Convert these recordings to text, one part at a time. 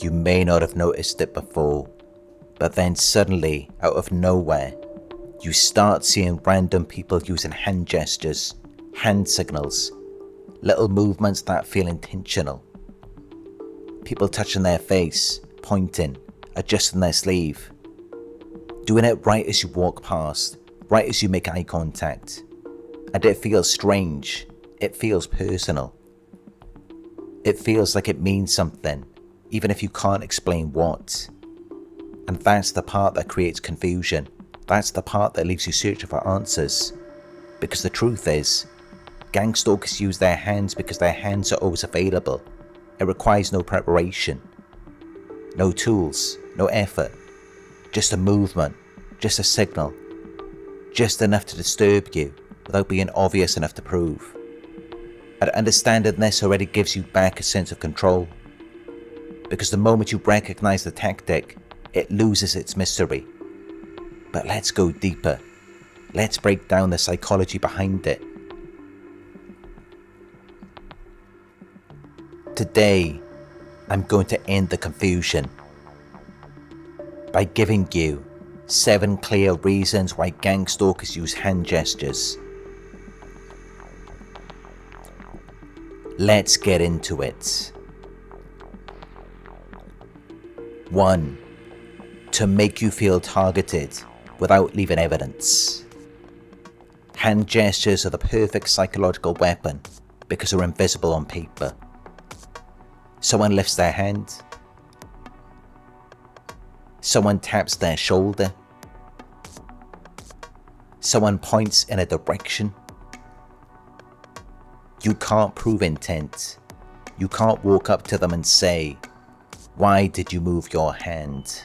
You may not have noticed it before, but then suddenly, out of nowhere, you start seeing random people using hand gestures, hand signals, little movements that feel intentional. People touching their face, pointing, adjusting their sleeve, doing it right as you walk past, right as you make eye contact. And it feels strange, it feels personal. It feels like it means something, even if you can't explain what. And that's the part that creates confusion. That's the part that leaves you searching for answers. Because the truth is, Gangstalkers use their hands because their hands are always available. It requires no preparation, no tools, no effort, just a movement, just a signal, just enough to disturb you without being obvious enough to prove. And understanding this already gives you back a sense of control, because the moment you recognize the tactic, it loses its mystery. But let's go deeper. Let's break down the psychology behind it. Today, I'm going to end the confusion by giving you 7 clear reasons why Gangstalkers use hand gestures. Let's get into it. 1. To make you feel targeted without leaving evidence. Hand gestures are the perfect psychological weapon because they're invisible on paper. Someone lifts their hand. Someone taps their shoulder. Someone points in a direction. You can't prove intent. You can't walk up to them and say, "Why did you move your hand?"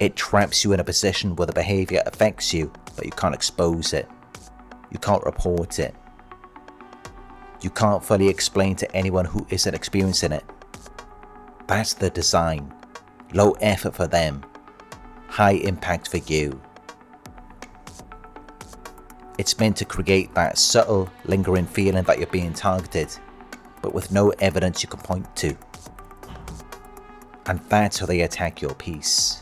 It traps you in a position where the behaviour affects you, but you can't expose it. You can't report it. You can't fully explain to anyone who isn't experiencing it. That's the design. Low effort for them, high impact for you. It's meant to create that subtle, lingering feeling that you're being targeted, but with no evidence you can point to. And that's how they attack your peace.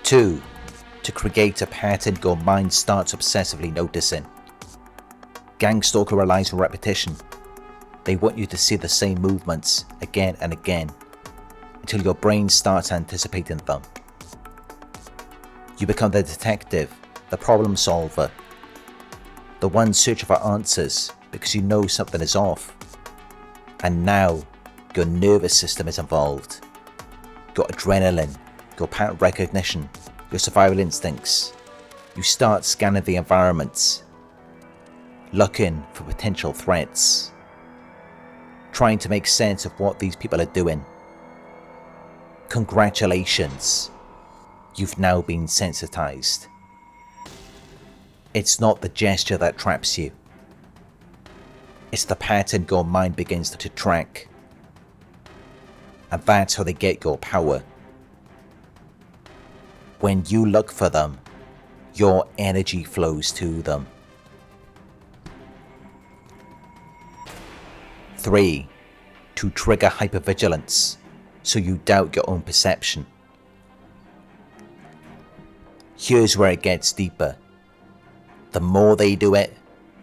2. To create a pattern your mind starts obsessively noticing. Gangstalker relies on repetition. They want you to see the same movements again and again until your brain starts anticipating them. You become the detective, the problem solver, the one searching for answers because you know something is off. And now your nervous system is involved. Your adrenaline, your pattern recognition, your survival instincts. You start scanning the environment, looking for potential threats, trying to make sense of what these people are doing. Congratulations, you've now been sensitized. It's not the gesture that traps you. It's the pattern your mind begins to track. And that's how they get your power. When you look for them, your energy flows to them. 3. To trigger hypervigilance, so you doubt your own perception. Here's where it gets deeper. The more they do it,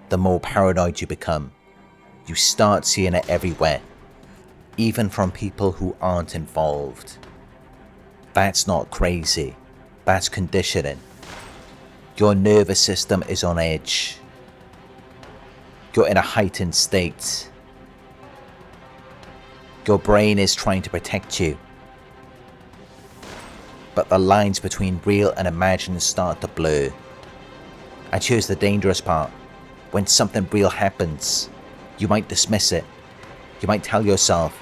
the more paranoid you become. You start seeing it everywhere, even from people who aren't involved. That's not crazy. That's conditioning. Your nervous system is on edge. You're in a heightened state. Your brain is trying to protect you. But the lines between real and imagined start to blur. And here's the dangerous part. When something real happens, you might dismiss it. You might tell yourself,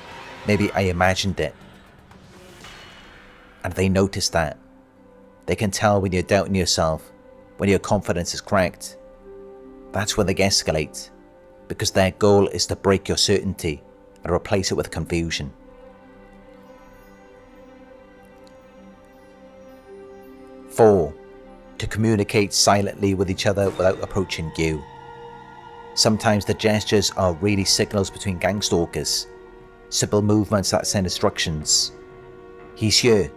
maybe I imagined it. And they notice that. They can tell when you're doubting yourself, when your confidence is cracked. That's when they escalate, because their goal is to break your certainty and replace it with confusion. 4. To communicate silently with each other without approaching you. Sometimes the gestures are really signals between gangstalkers, simple movements that send instructions. He's here.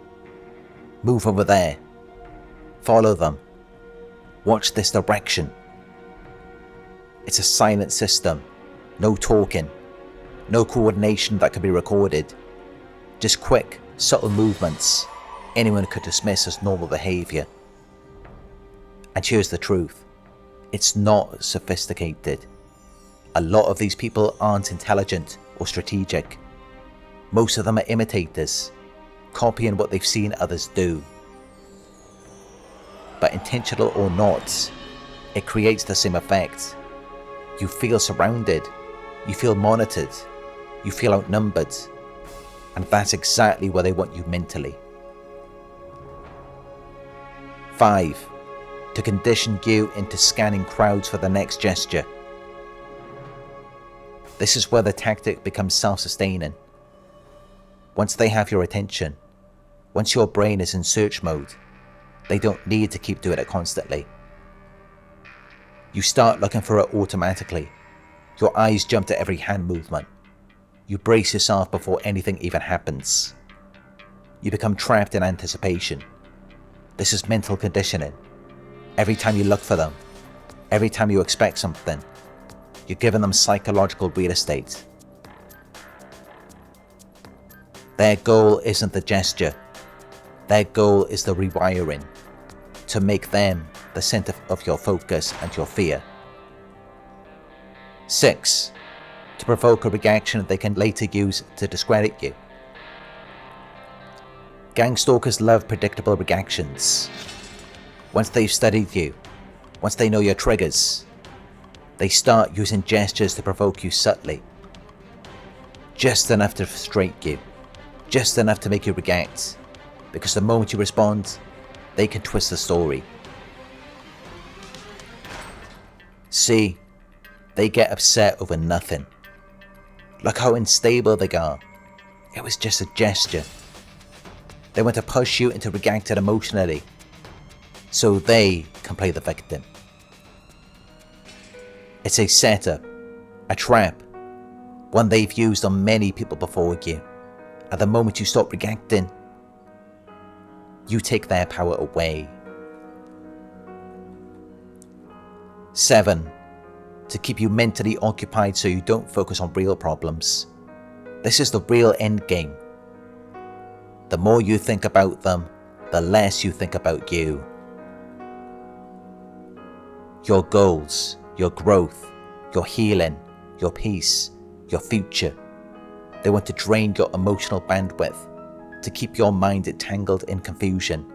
Move over there. Follow them. Watch this direction. It's a silent system. No talking. No coordination that can be recorded. Just quick, subtle movements anyone could dismiss as normal behaviour. And here's the truth. It's not sophisticated. A lot of these people aren't intelligent or strategic. Most of them are imitators, copying what they've seen others do. But intentional or not, it creates the same effect. You feel surrounded, you feel monitored, you feel outnumbered, and that's exactly where they want you mentally. 5. To condition you into scanning crowds for the next gesture. This is where the tactic becomes self-sustaining. Once they have your attention, once your brain is in search mode, they don't need to keep doing it constantly. You start looking for it automatically. Your eyes jump to every hand movement. You brace yourself before anything even happens. You become trapped in anticipation. This is mental conditioning. Every time you look for them, every time you expect something, you're giving them psychological real estate. Their goal isn't the gesture. Their goal is the rewiring, to make them the center of your focus and your fear. 6. To provoke a reaction they can later use to discredit you. Gangstalkers love predictable reactions. Once they've studied you, once they know your triggers, they start using gestures to provoke you subtly. Just enough to frustrate you, just enough to make you react, because the moment you respond, they can twist the story. See, they get upset over nothing. Look how unstable they are. It was just a gesture. They want to push you into reacting emotionally, so they can play the victim. It's a setup, a trap, one they've used on many people before you. At the moment you stop reacting, you take their power away. 7. To keep you mentally occupied so you don't focus on real problems. This is the real end game. The more you think about them, the less you think about you. Your goals, your growth, your healing, your peace, your future. They want to drain your emotional bandwidth, to keep your mind entangled in confusion,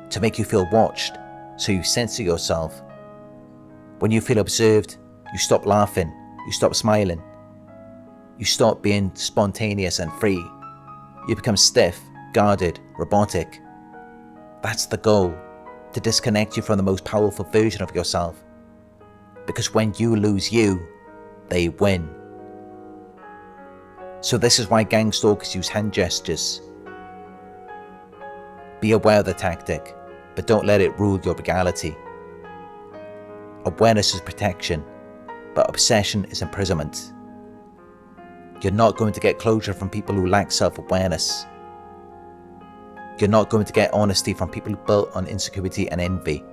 to make you feel watched, so you censor yourself. When you feel observed, you stop laughing, you stop smiling, you stop being spontaneous and free. You become stiff, guarded, robotic. That's the goal, to disconnect you from the most powerful version of yourself. Because when you lose you, they win. So this is why gangstalkers use hand gestures. Be aware of the tactic, but don't let it rule your reality. Awareness is protection, but obsession is imprisonment. You're not going to get closure from people who lack self-awareness. You're not going to get honesty from people built on insecurity and envy.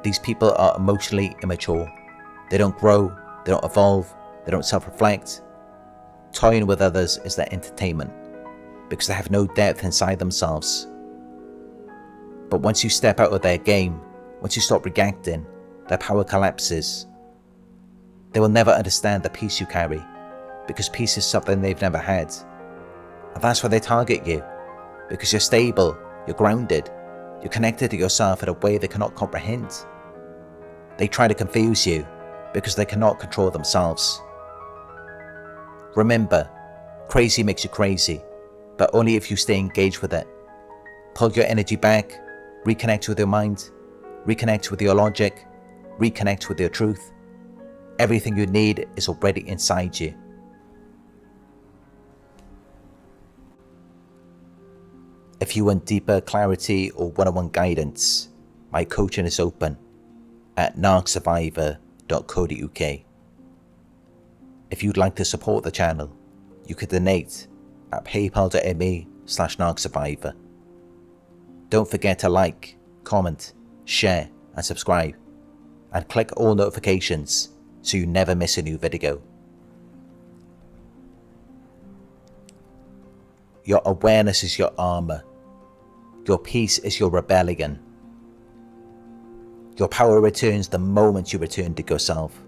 These people are emotionally immature. They don't grow, they don't evolve, they don't self-reflect. Toying with others is their entertainment, because they have no depth inside themselves. But once you step out of their game, once you stop reacting, their power collapses. They will never understand the peace you carry, because peace is something they've never had. And that's why they target you, because you're stable, you're grounded, you're connected to yourself in a way they cannot comprehend. They try to confuse you, because they cannot control themselves. Remember, crazy makes you crazy, but only if you stay engaged with it. Pull your energy back, reconnect with your mind, reconnect with your logic, reconnect with your truth. Everything you need is already inside you. If you want deeper clarity or one-on-one guidance, my coaching is open at narcsurvivor.co.uk. behaviour.co.uk. If you'd like to support the channel, you could donate at paypal.me/Narc Survivor. Don't forget to like, comment, share and subscribe, and click all notifications so you never miss a new video. Your awareness is your armor. Your peace is your rebellion. Your power returns the moment you return to yourself.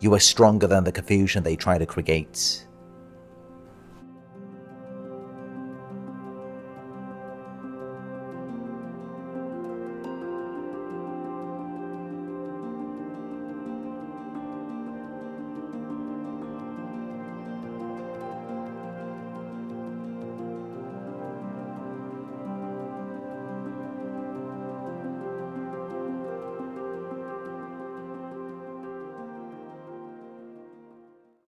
You are stronger than the confusion they try to create.